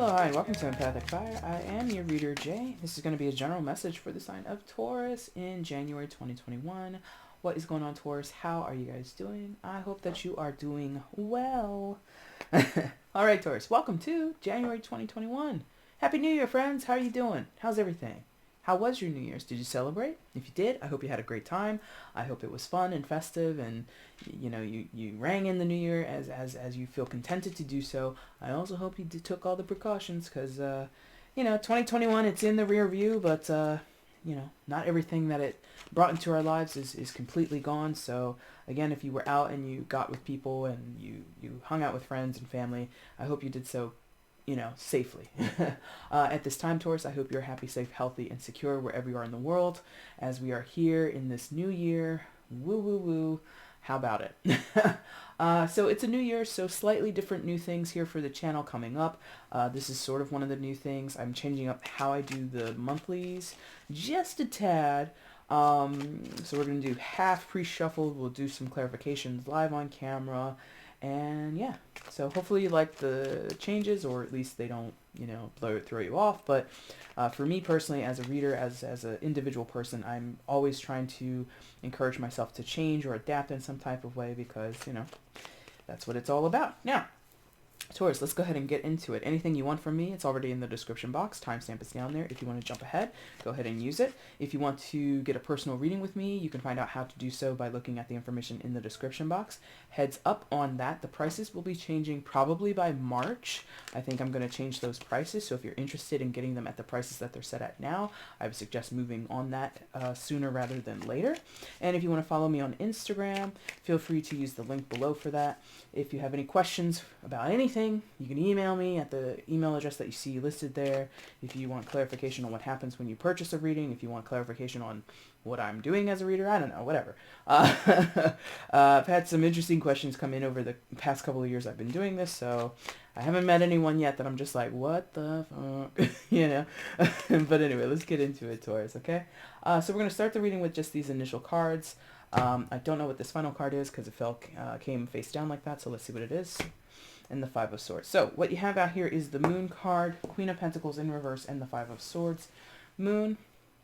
Hello, hi, and welcome to EmpathicFire. I am your reader, Jay. This is going to be a general message for the sign of Taurus in January 2021. What is going on, Taurus? How are you guys doing? I hope that you are doing well. All right, Taurus, welcome to January 2021. Happy New Year, friends. How are you doing? How's everything? How was your New Year's? Did you celebrate? If you did, I hope you had a great time. I hope it was fun and festive, and you rang in the New Year as you feel contented to do so. I also hope you took all the precautions, because 2021, it's in the rear view, but not everything that it brought into our lives is completely gone. So again, if you were out and you got with people and you hung out with friends and family, I hope you did so safely. At this time, Taurus, I hope you're happy, safe, healthy, and secure wherever you are in the world as we are here in this new year. Woo, woo, woo. How about it? So it's a new year, so slightly different new things here for the channel coming up. This is sort of one of the new things. I'm changing up how I do the monthlies just a tad. So we're going to do half pre-shuffled. We'll do some clarifications live on camera. And yeah, so hopefully you like the changes, or at least they don't, throw you off. But for me personally, as a reader, as an individual person, I'm always trying to encourage myself to change or adapt in some type of way, because, that's what it's all about. Now, Taurus, let's go ahead and get into it. Anything you want from me, it's already in the description box. Timestamp is down there. If you want to jump ahead, go ahead and use it. If you want to get a personal reading with me, you can find out how to do so by looking at the information in the description box. Heads up on that. The prices will be changing probably by March. I think I'm going to change those prices. So if you're interested in getting them at the prices that they're set at now, I would suggest moving on that sooner rather than later. And if you want to follow me on Instagram, feel free to use the link below for that. If you have any questions about anything, you can email me at the email address that you see listed there. If you want clarification on what happens when you purchase a reading, if you want clarification on what I'm doing as a reader, I don't know, whatever. I've had some interesting questions come in over the past couple of years I've been doing this, so I haven't met anyone yet that I'm just like, what the fuck, But anyway, let's get into it, Taurus, okay? So we're going to start the reading with just these initial cards. I don't know what this final card is because it came face down like that, so let's see what it is. And the Five of Swords. So what you have out here is the Moon card, Queen of Pentacles in reverse, and the Five of Swords. Moon,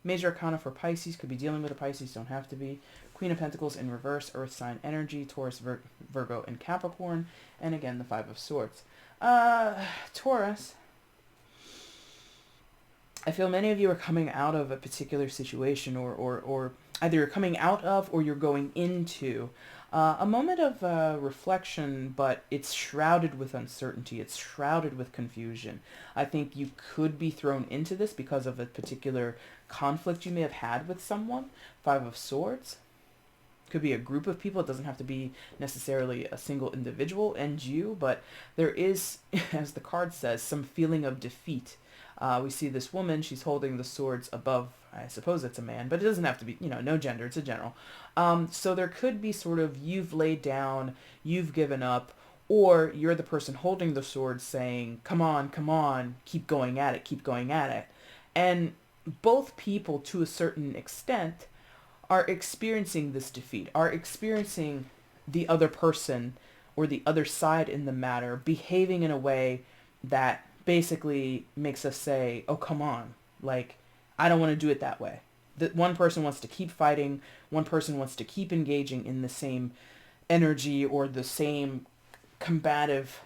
major arcana for Pisces, could be dealing with a Pisces, don't have to be. Queen of Pentacles in reverse, Earth sign energy, Taurus, Virgo, and Capricorn. And again, the Five of Swords. Taurus, I feel many of you are coming out of a particular situation, or either you're coming out of or you're going into a moment of reflection, but it's shrouded with uncertainty. It's shrouded with confusion. I think you could be thrown into this because of a particular conflict you may have had with someone. Five of Swords. Could be a group of people. It doesn't have to be necessarily a single individual and you, but there is, as the card says, some feeling of defeat. We see this woman, she's holding the swords above, I suppose it's a man, but it doesn't have to be, no gender, it's a general. So there could be sort of, you've laid down, you've given up, or you're the person holding the sword saying, come on, keep going at it, keep going at it. And both people, to a certain extent, are experiencing this defeat, are experiencing the other person or the other side in the matter behaving in a way that basically makes us say, oh, come on, like, I don't want to do it that way. That one person wants to keep fighting, one person wants to keep engaging in the same energy or the same combative,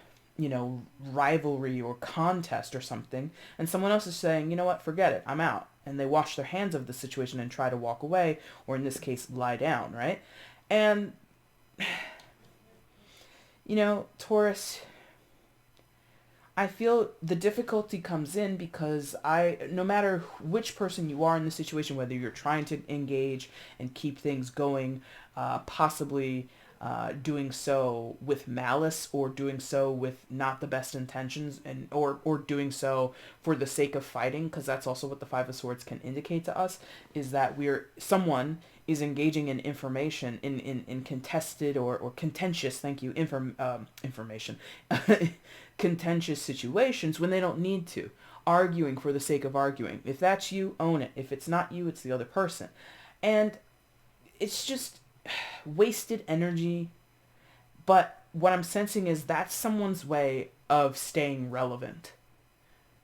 rivalry or contest or something, and someone else is saying, you know what, forget it, I'm out. And they wash their hands of the situation and try to walk away, or in this case, lie down, right? And, Taurus, I feel the difficulty comes in because no matter which person you are in the situation, whether you're trying to engage and keep things going, possibly doing so with malice or doing so with not the best intentions, and or doing so for the sake of fighting, because that's also what the Five of Swords can indicate to us, is that someone is engaging in information in contested or contentious, information, contentious situations when they don't need to, arguing for the sake of arguing. If that's you, own it. If it's not you, it's the other person. And it's just wasted energy. But what I'm sensing is that's someone's way of staying relevant.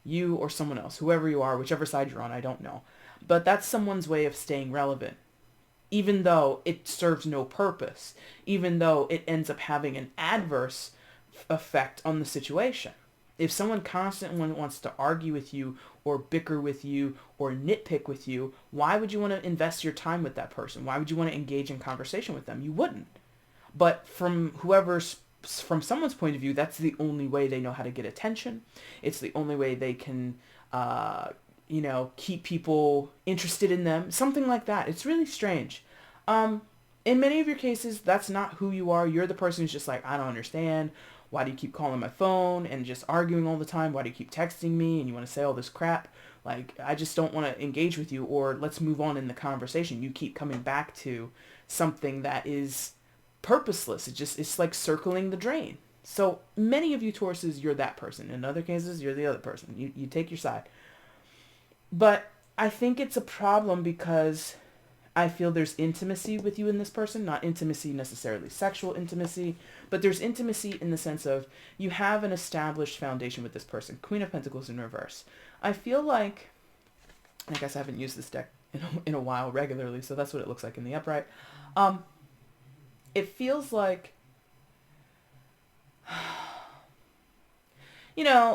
You or someone else, whoever you are, whichever side you're on, I don't know. But that's someone's way of staying relevant, even though it serves no purpose, even though it ends up having an adverse effect on the situation. If someone constantly wants to argue with you or bicker with you or nitpick with you, why would you want to invest your time with that person? Why would you want to engage in conversation with them? You wouldn't. But from someone's point of view, that's the only way they know how to get attention. It's the only way they can, keep people interested in them. Something like that. It's really strange. In many of your cases, that's not who you are. You're the person who's just like, I don't understand. Why do you keep calling my phone and just arguing all the time? Why do you keep texting me and you want to say all this crap? Like, I just don't want to engage with you, or let's move on in the conversation. You keep coming back to something that is purposeless. It's like circling the drain. So many of you Tauruses, you're that person. In other cases, you're the other person. You take your side. But I think it's a problem because I feel there's intimacy with you and this person, not intimacy necessarily sexual intimacy, but there's intimacy in the sense of you have an established foundation with this person. Queen of Pentacles in reverse. I feel like, I guess I haven't used this deck in a while regularly, so that's what it looks like in the upright. It feels like,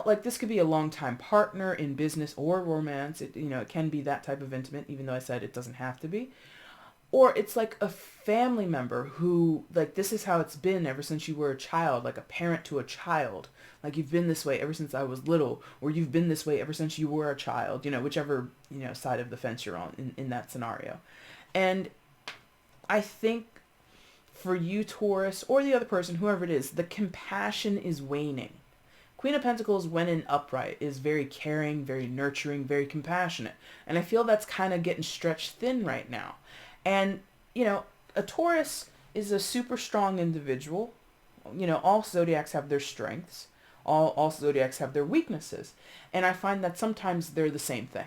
like this could be a long-time partner in business or romance. It can be that type of intimate, even though I said it doesn't have to be. Or it's like a family member who, like, this is how it's been ever since you were a child, like a parent to a child. Like, you've been this way ever since I was little, or you've been this way ever since you were a child, whichever, side of the fence you're on in that scenario. And I think for you, Taurus, or the other person, whoever it is, the compassion is waning. Queen of Pentacles, when in upright, is very caring, very nurturing, very compassionate. And I feel that's kind of getting stretched thin right now. And, a Taurus is a super strong individual. All zodiacs have their strengths. All zodiacs have their weaknesses. And I find that sometimes they're the same thing.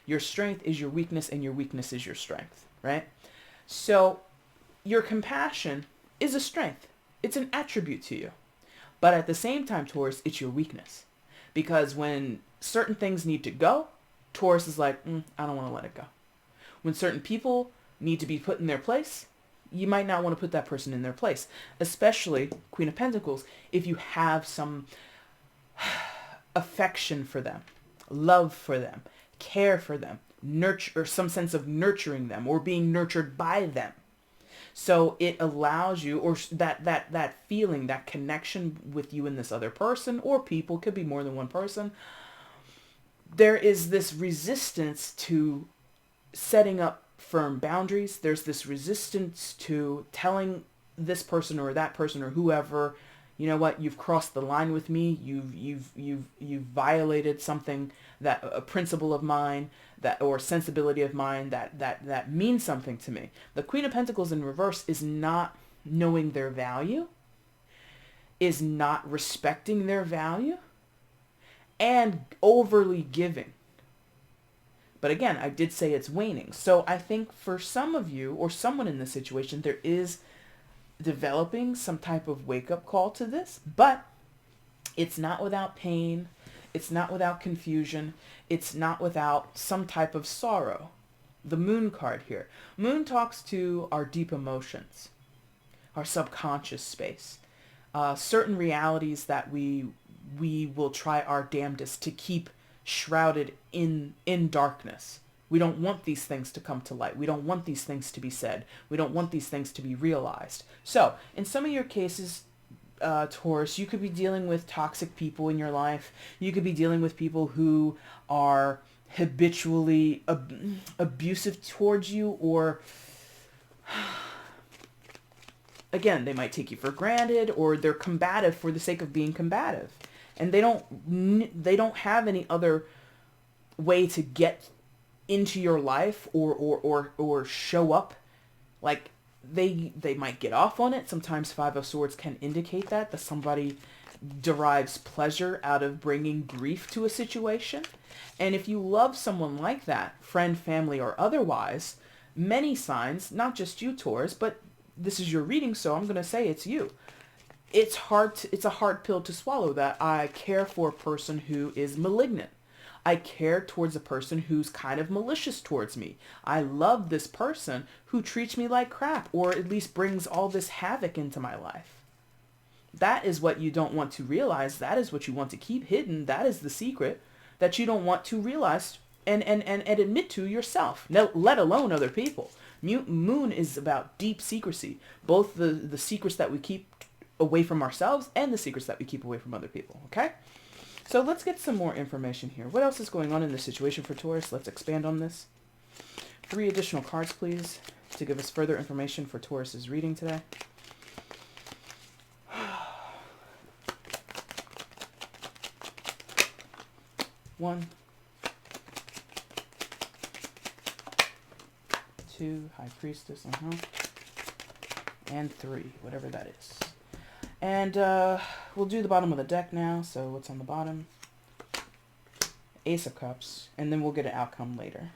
Your strength is your weakness and your weakness is your strength, right? So your compassion is a strength. It's an attribute to you. But at the same time, Taurus, it's your weakness. Because when certain things need to go, Taurus is like, I don't want to let it go. When certain people need to be put in their place, you might not want to put that person in their place. Especially, Queen of Pentacles, if you have some affection for them, love for them, care for them, nurture, or some sense of nurturing them or being nurtured by them. So it allows you, or that feeling, that connection with you and this other person or people, could be more than one person. There is this resistance to setting up firm boundaries. There's this resistance to telling this person or that person or whoever, you know what, you've crossed the line with me. You've violated something, that a principle of mine, that, or sensibility of mine that means something to me. The Queen of Pentacles in reverse is not knowing their value, is not respecting their value, and overly giving. But again, I did say it's waning. So I think for some of you, or someone in this situation, there is developing some type of wake-up call to this, but it's not without pain. It's not without confusion. It's not without some type of sorrow. The Moon card here. Moon talks to our deep emotions, our subconscious space, certain realities that we will try our damnedest to keep shrouded in darkness. We don't want these things to come to light. We don't want these things to be said. We don't want these things to be realized. So in some of your cases, Taurus, you could be dealing with toxic people in your life. You could be dealing with people who are habitually abusive towards you, or again, they might take you for granted, or they're combative for the sake of being combative. And they don't have any other way to get into your life or show up. Like, they might get off on it. Sometimes Five of Swords can indicate that somebody derives pleasure out of bringing grief to a situation. And if you love someone like that, friend, family, or otherwise, many signs, not just you, Taurus, but this is your reading, so I'm going to say it's you. it's it's a hard pill to swallow that I care for a person who is malignant. I care towards a person who's kind of malicious towards me. I love this person who treats me like crap, or at least brings all this havoc into my life. That is what you don't want to realize. That is what you want to keep hidden. That is the secret that you don't want to realize and admit to yourself, let alone other people. Moon is about deep secrecy, both the secrets that we keep away from ourselves and the secrets that we keep away from other people, okay? So let's get some more information here. What else is going on in this situation for Taurus? Let's expand on this. 3 additional cards, please, to give us further information for Taurus's reading today. One, 2, High Priestess, and 3, whatever that is. And we'll do the bottom of the deck now. So what's on the bottom? Ace of Cups, and then we'll get an outcome later.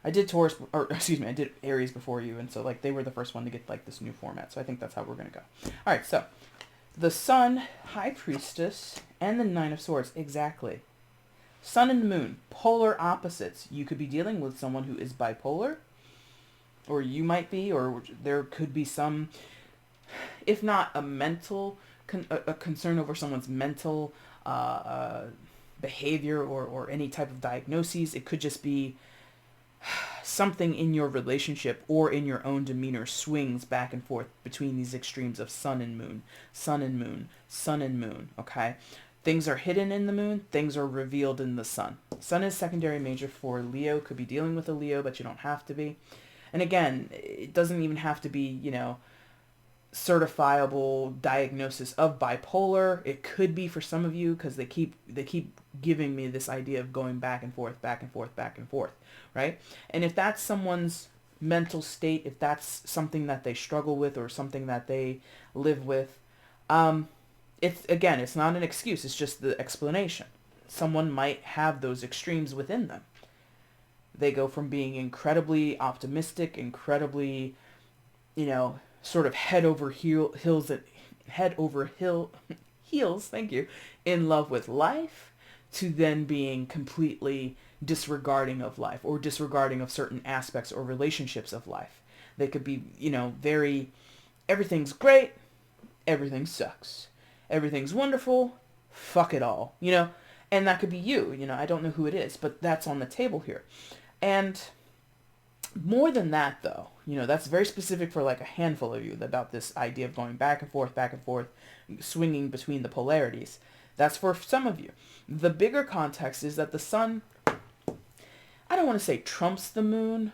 I did Taurus, or excuse me, I did Aries before you, and so like they were the first one to get like this new format. So I think that's how we're gonna go. All right, so the Sun, High Priestess, and the Nine of Swords, exactly. Sun and the Moon, polar opposites. You could be dealing with someone who is bipolar, or you might be, or there could be some, if not a mental, a concern over someone's mental behavior or any type of diagnoses. It could just be something in your relationship or in your own demeanor swings back and forth between these extremes of sun and moon, sun and moon, sun and moon, okay? Things are hidden in the moon, things are revealed in the sun. Sun is secondary major for Leo, could be dealing with a Leo, but you don't have to be. And again, it doesn't even have to be, you know, certifiable diagnosis of bipolar. It could be for some of you because they keep giving me this idea of going back and forth, back and forth, back and forth, right? And if that's someone's mental state, if that's something that they struggle with or something that they live with, it's not an excuse. It's just the explanation. Someone might have those extremes within them. They go from being incredibly optimistic, incredibly, you know, sort of head over heels, thank you, in love with life, to then being completely disregarding of life or disregarding of certain aspects or relationships of life. They could be, you know, everything's great, everything sucks. Everything's wonderful, fuck it all, you know? And that could be you, you know, I don't know who it is, but that's on the table here. And more than that, though, you know, that's very specific for like a handful of you about this idea of going back and forth, swinging between the polarities. That's for some of you. The bigger context is that the sun, I don't want to say trumps the moon,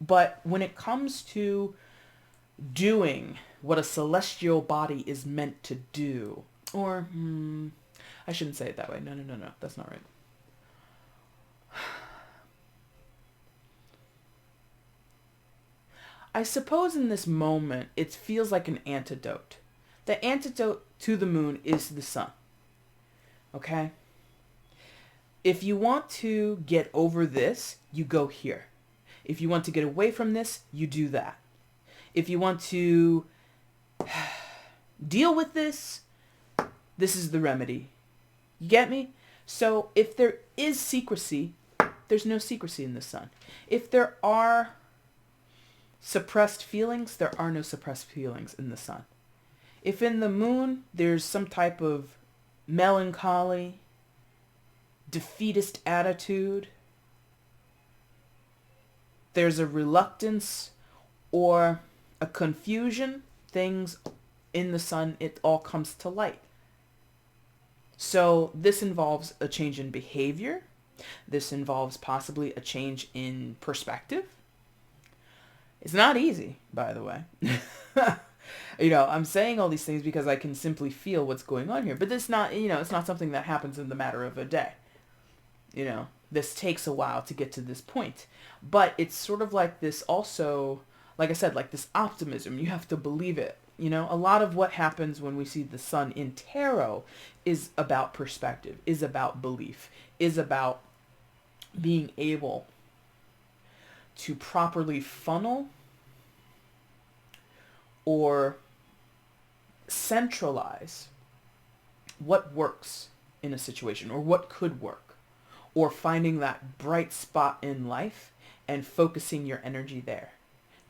but when it comes to doing what a celestial body is meant to do, or I shouldn't say it that way. No, that's not right. I suppose in this moment, it feels like an antidote. The antidote to the moon is the sun. Okay? If you want to get over this, you go here. If you want to get away from this, you do that. If you want to deal with this, this is the remedy. You get me? So if there is secrecy, there's no secrecy in the sun. If there are suppressed feelings, there are no suppressed feelings in the sun. If in the moon there's some type of melancholy, defeatist attitude, there's a reluctance or a confusion, things in the sun, it all comes to light. So this involves a change in behavior. This involves possibly a change in perspective. It's not easy, by the way. You know, I'm saying all these things because I can simply feel what's going on here. But it's not, you know, it's not something that happens in the matter of a day. You know, this takes a while to get to this point. But it's sort of like this also, like I said, like this optimism. You have to believe it. You know, a lot of what happens when we see the sun in tarot is about perspective, is about belief, is about being able to properly funnel or centralize what works in a situation or what could work, or finding that bright spot in life and focusing your energy there.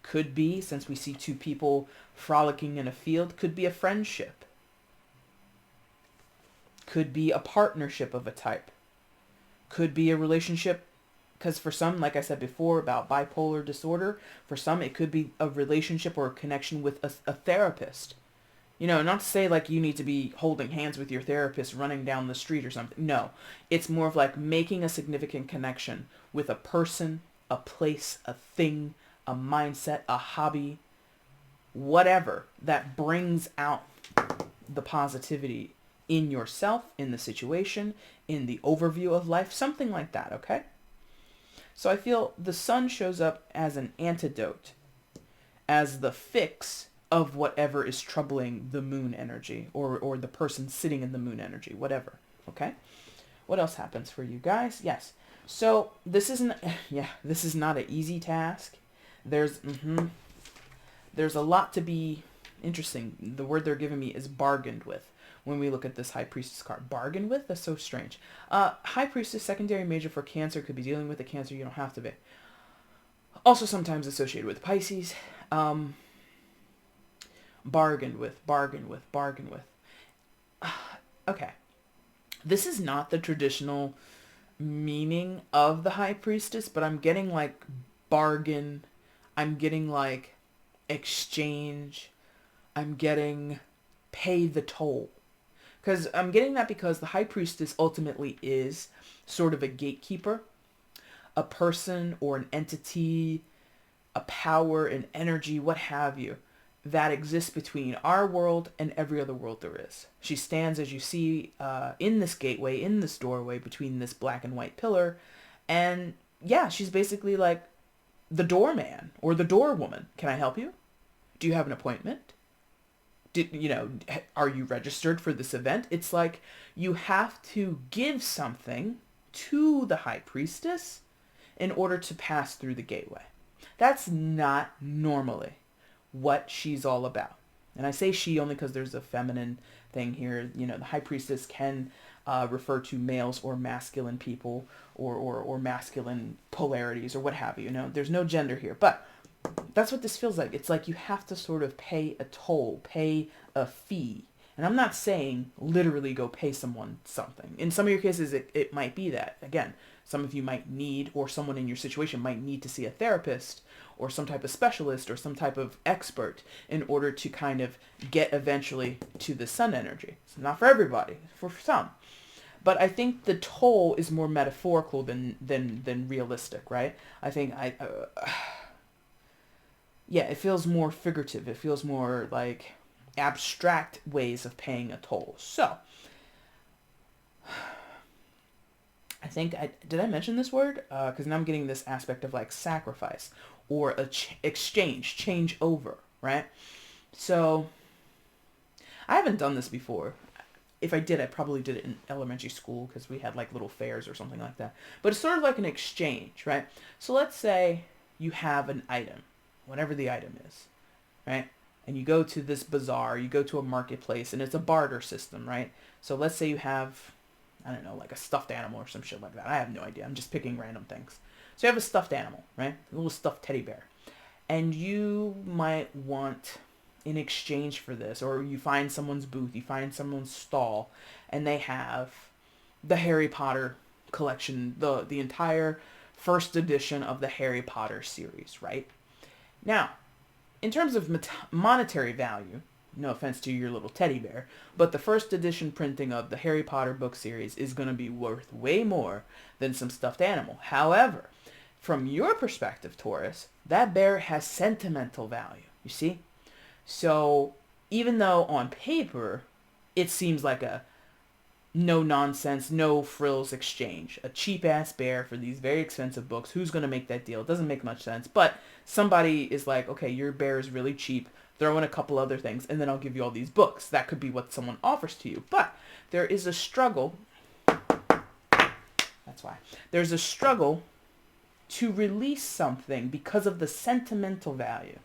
Could be, since we see two people frolicking in a field, could be a friendship. Could be a partnership of a type. Could be a relationship, because for some, like I said before about bipolar disorder, for some it could be a relationship or a connection with a therapist. You know, not to say like you need to be holding hands with your therapist running down the street or something. No, it's more of like making a significant connection with a person, a place, a thing, a mindset, a hobby, whatever that brings out the positivity in yourself, in the situation, in the overview of life, something like that, okay? So I feel the sun shows up as an antidote, as the fix of whatever is troubling the moon energy, or the person sitting in the moon energy, whatever, okay? What else happens for you guys? Yes. So this isn't, this is not an easy task. There's a lot to be interesting. The word they're giving me is bargained with. When we look at this High Priestess card, bargained with? That's so strange. High Priestess, secondary major for Cancer, could be dealing with a Cancer. You don't have to be. Also sometimes associated with Pisces. Bargained with. Okay. This is not the traditional meaning of the High Priestess, but I'm getting like bargain. I'm getting like exchange. I'm getting pay the toll. Because I'm getting that because the High Priestess ultimately is sort of a gatekeeper, a person or an entity, a power, an energy, what have you, that exists between our world and every other world there is. She stands, as you see, in this gateway, in this doorway between this black and white pillar. And yeah, she's basically like the doorman or the doorwoman. Can I help you? Do you have an appointment? Are you registered for this event? It's like you have to give something to the High Priestess in order to pass through the gateway. That's not normally what she's all about. And I say she only because there's a feminine thing here. You know, the High Priestess can refer to males or masculine people or masculine polarities or what have you. You know, there's no gender here. But that's what this feels like. It's like you have to sort of pay a toll, pay a fee. And I'm not saying literally go pay someone something. In some of your cases, it might be that. Again, some of you might need, or someone in your situation might need to see a therapist or some type of specialist or some type of expert in order to kind of get eventually to the sun energy. It's not for everybody, for some. But I think the toll is more metaphorical than realistic, right? I think it feels more figurative. It feels more like abstract ways of paying a toll. So, I think, did I mention this word? Because now I'm getting this aspect of like sacrifice or exchange, change over, right? So, I haven't done this before. If I did, I probably did it in elementary school because we had like little fairs or something like that. But it's sort of like an exchange, right? So let's say you have an item, whatever the item is, right? And you go to this bazaar, you go to a marketplace, and it's a barter system, right? So let's say you have, I don't know, like a stuffed animal or some shit like that. I have no idea. I'm just picking random things. So you have a stuffed animal, right? A little stuffed teddy bear. And you might want, in exchange for this, or you find someone's booth, you find someone's stall, and they have the Harry Potter collection, the entire first edition of the Harry Potter series, right? Now, in terms of monetary value, no offense to your little teddy bear, but the first edition printing of the Harry Potter book series is going to be worth way more than some stuffed animal. However, from your perspective, Taurus, that bear has sentimental value, you see? So even though on paper it seems like a no nonsense, no frills exchange, a cheap ass bear for these very expensive books, who's going to make that deal? It doesn't make much sense. But somebody is like, okay, your bear is really cheap, throw in a couple other things, and then I'll give you all these books. That could be what someone offers to you. But there is a struggle. That's why. There's a struggle to release something because of the sentimental value.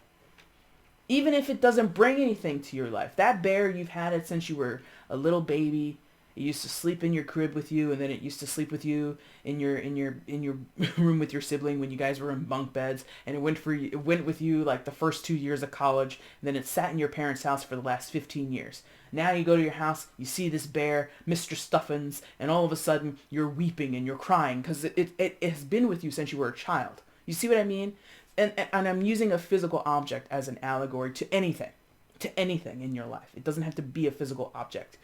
Even if it doesn't bring anything to your life. That bear, you've had it since you were a little baby. It used to sleep in your crib with you, and then it used to sleep with you in your room with your sibling when you guys were in bunk beds. And it went with you like the first 2 years of college, and then it sat in your parents' house for the last 15 years. Now you go to your house, you see this bear, Mr. Stuffins, and all of a sudden you're weeping and you're crying because it has been with you since you were a child. You see what I mean? And I'm using a physical object as an allegory to anything in your life. It doesn't have to be a physical object.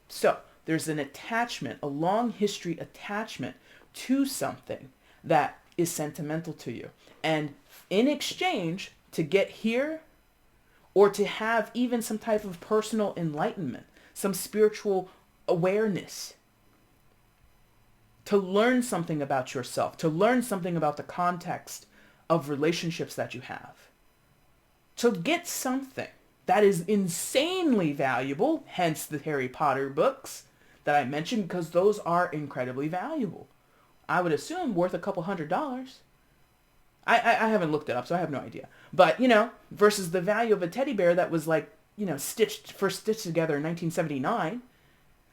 So there's an attachment, a long history attachment to something that is sentimental to you. And in exchange, to get here, or to have even some type of personal enlightenment, some spiritual awareness, to learn something about yourself, to learn something about the context of relationships that you have, to get something that is insanely valuable, hence the Harry Potter books that I mentioned, because those are incredibly valuable. I would assume worth a couple $100. I haven't looked it up, so I have no idea. But, versus the value of a teddy bear that was like, first stitched together in 1979.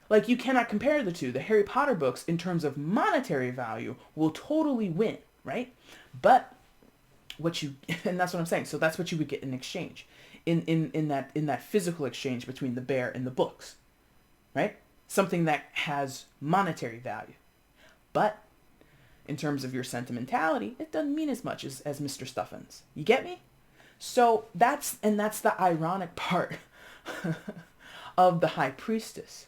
Like, you cannot compare the two. The Harry Potter books, in terms of monetary value, will totally win, right? But and that's what I'm saying. So that's what you would get in exchange, in that physical exchange between the bear and the books, right? Something that has monetary value. But in terms of your sentimentality, it doesn't mean as much as Mr. Stuffins. You get me? So that's the ironic part of the High Priestess,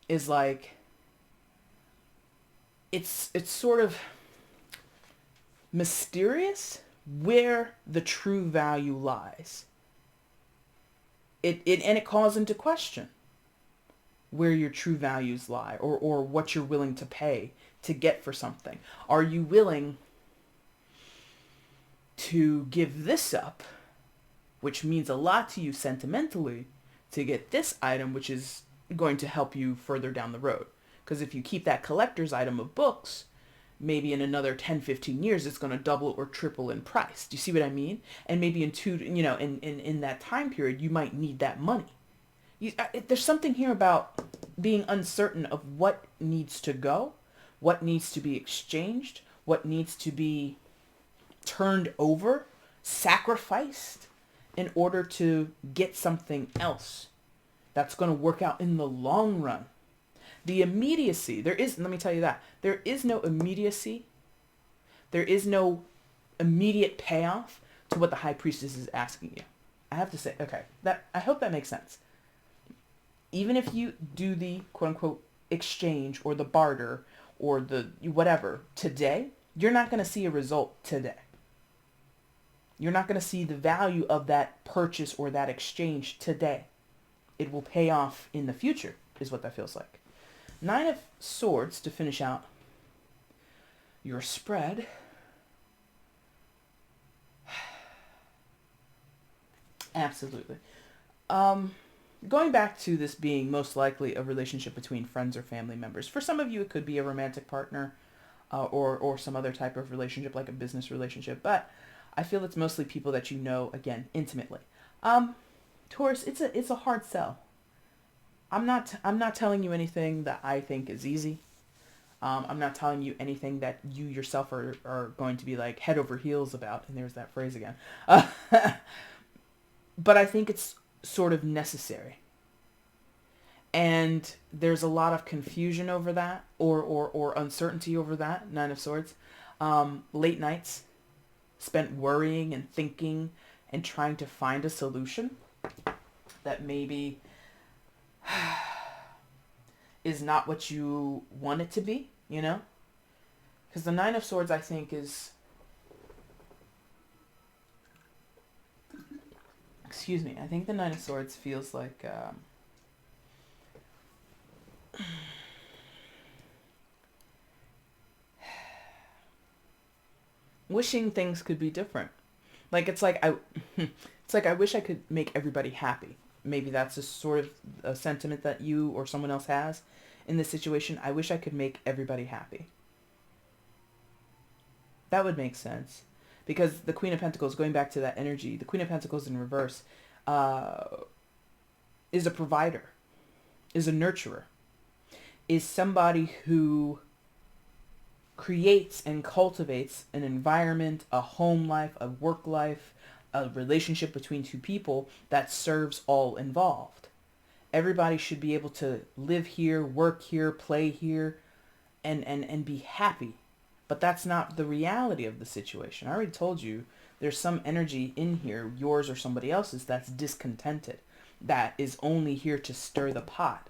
is like, it's sort of mysterious where the true value lies. It calls into question where your true values lie, or what you're willing to pay to get for something. Are you willing to give this up, which means a lot to you sentimentally, to get this item, which is going to help you further down the road? Because if you keep that collector's item of books, maybe in another 10, 15 years, it's going to double or triple in price. Do you see what I mean? And maybe in that time period, you might need that money. There's something here about being uncertain of what needs to go, what needs to be exchanged, what needs to be turned over, sacrificed, in order to get something else that's going to work out in the long run. The immediacy, let me tell you that, there is no immediacy. There is no immediate payoff to what the High Priestess is asking you. I have to say, okay, I hope that makes sense. Even if you do the quote-unquote exchange or the barter or the whatever today, you're not going to see a result today. You're not going to see the value of that purchase or that exchange today. It will pay off in the future, is what that feels like. 9 of Swords to finish out your spread. Absolutely. Going back to this being most likely a relationship between friends or family members. For some of you, it could be a romantic partner or some other type of relationship, like a business relationship. But I feel it's mostly people that you know, again, intimately. Taurus, it's a hard sell. I'm not telling you anything that I think is easy. I'm not telling you anything that you yourself are going to be like head over heels about. And there's that phrase again. But I think it's sort of necessary. And there's a lot of confusion over that, or uncertainty over that, 9 of Swords. Late nights spent worrying and thinking and trying to find a solution that maybe is not what you want it to be, Because the 9 of Swords, I think, is... Excuse me. I think the 9 of Swords feels like... wishing things could be different. It's like I wish I could make everybody happy. Maybe that's a sort of a sentiment that you or someone else has in this situation. I wish I could make everybody happy. That would make sense. because the Queen of Pentacles, going back to that energy, the Queen of Pentacles in reverse is a provider, is a nurturer, is somebody who creates and cultivates an environment, a home life, a work life, a relationship between two people that serves all involved. Everybody should be able to live here, work here, play here, and be happy. But that's not the reality of the situation. I already told you there's some energy in here, yours or somebody else's, that's discontented, that is only here to stir the pot.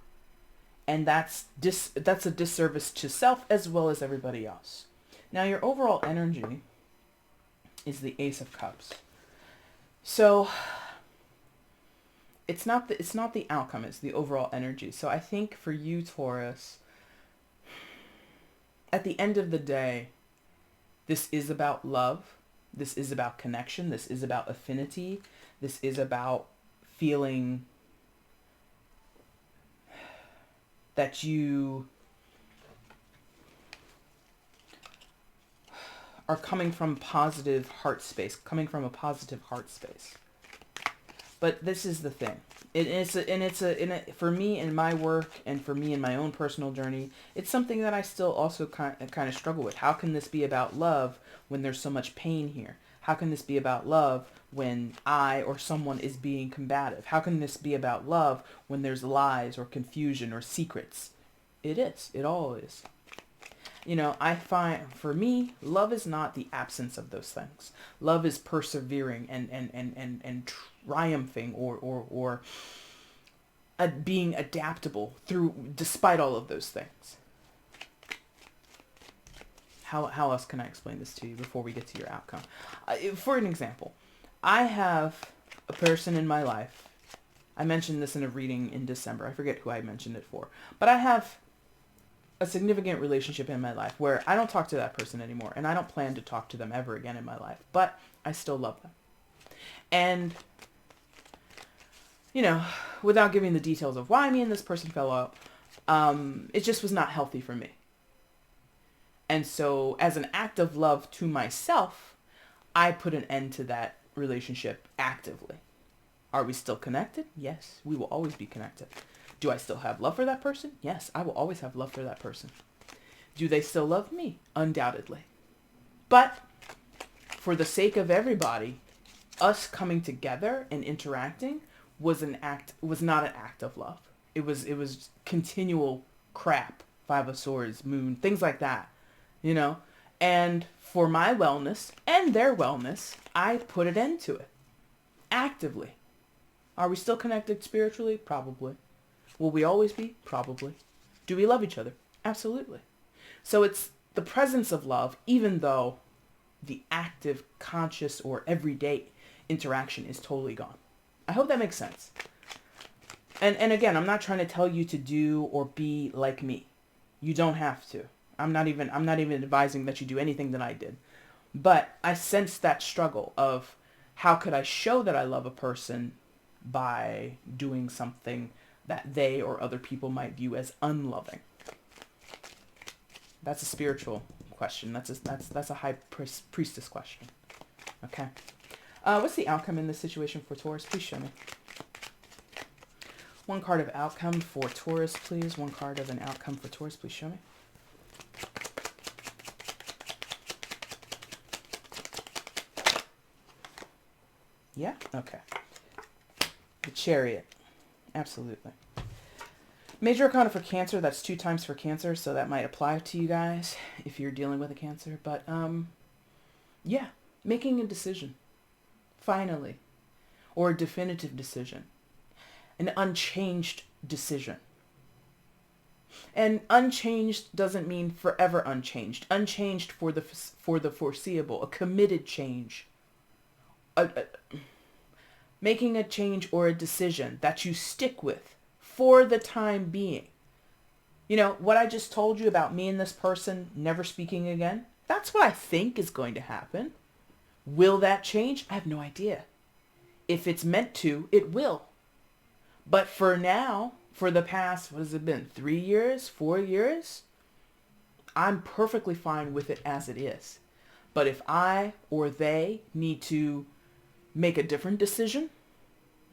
And that's a disservice to self as well as everybody else. Now, your overall energy is the Ace of Cups. So it's not the outcome, it's the overall energy. So I think for you, Taurus, at the end of the day, this is about love. This is about connection. This is about affinity. This is about feeling that you are coming from positive heart space, coming from a positive heart space. But this is the thing. For me in my work and for me in my own personal journey, it's something that I still also kind of struggle with. How can this be about love when there's so much pain here? How can this be about love when I or someone is being combative? How can this be about love when there's lies or confusion or secrets? It is. It all is. You know, I find, for me, love is not the absence of those things. Love is persevering and triumphing or being adaptable despite all of those things. How else can I explain this to you before we get to your outcome? For an example, I have a person in my life. I mentioned this in a reading in December. I forget who I mentioned it for. But I have a significant relationship in my life where I don't talk to that person anymore, and I don't plan to talk to them ever again in my life, but I still love them. And, you know, without giving the details of why me and this person fell out, it just was not healthy for me. And so as an act of love to myself, I put an end to that relationship actively. Are we still connected? Yes, we will always be connected. Do I still have love for that person? Yes, I will always have love for that person. Do they still love me? Undoubtedly. But for the sake of everybody, us coming together and interacting was not an act of love. It was continual crap, Five of Swords, Moon, things like that, you know? And for my wellness and their wellness, I put an end to it actively. Are we still connected spiritually? Probably. Will we always be? Probably. Do we love each other? Absolutely. So it's the presence of love, even though the active, conscious, or everyday interaction is totally gone. I hope that makes sense. And again, I'm not trying to tell you to do or be like me. You don't have to. I'm not even advising that you do anything that I did. But I sense that struggle of how could I show that I love a person by doing something that they or other people might view as unloving. That's a spiritual question. That's a high priestess question. Okay. What's the outcome in this situation for Taurus? Please show me. One card of outcome for Taurus, please. One card of an outcome for Taurus, please show me. Yeah? Okay. The Chariot. Absolutely. Major Arcana for Cancer, that's 2 times for Cancer, so that might apply to you guys if you're dealing with a Cancer. But, yeah, making a decision, finally, or a definitive decision, an unchanged decision. And unchanged doesn't mean forever unchanged. Unchanged for the foreseeable, a committed change. Making a change or a decision that you stick with for the time being. You know, what I just told you about me and this person never speaking again, that's what I think is going to happen. Will that change? I have no idea. If it's meant to, it will. But for now, for the past, what has it been, 3 years, 4 years? I'm perfectly fine with it as it is. But if I or they need to make a different decision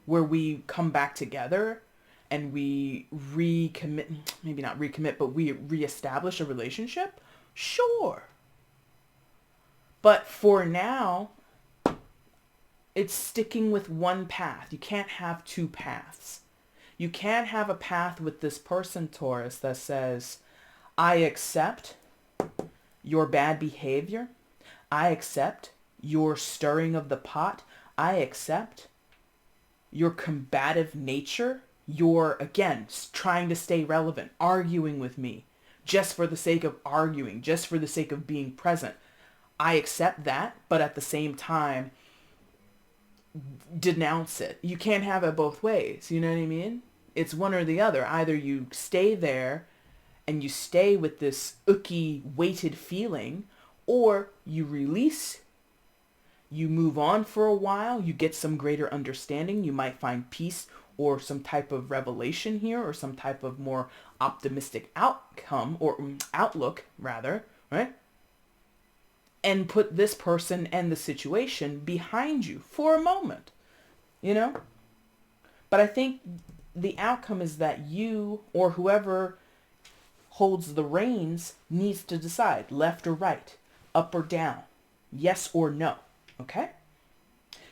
where we come back together and we recommit, maybe not recommit, but we reestablish a relationship, sure. But for now, it's sticking with one path. You can't have two paths. You can't have a path with this person, Taurus, that says, I accept your bad behavior. I accept your stirring of the pot. I accept your combative nature. Your, again, trying to stay relevant, arguing with me just for the sake of arguing, just for the sake of being present. I accept that, but at the same time, denounce it. You can't have it both ways. You know what I mean? It's one or the other. Either you stay there and you stay with this icky, weighted feeling, or you release, you move on for a while, you get some greater understanding, you might find peace or some type of revelation here, or some type of more optimistic outcome, or outlook rather, right? And put this person and the situation behind you for a moment, you know? But I think the outcome is that you or whoever holds the reins needs to decide left or right, up or down, yes or no, okay?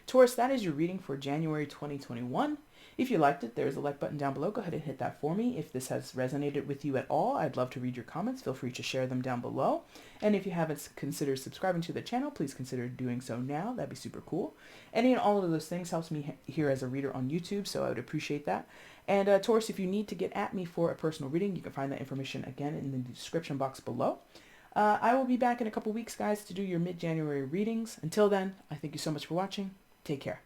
Taurus, that is your reading for January 2021. If you liked it, there's a like button down below. Go ahead and hit that for me. If this has resonated with you at all, I'd love to read your comments. Feel free to share them down below. And if you haven't considered subscribing to the channel, please consider doing so now. That'd be super cool. Any and all of those things helps me here as a reader on YouTube, so I would appreciate that. And Taurus, if you need to get at me for a personal reading, you can find that information again in the description box below. I will be back in a couple weeks, guys, to do your mid-January readings. Until then, I thank you so much for watching. Take care.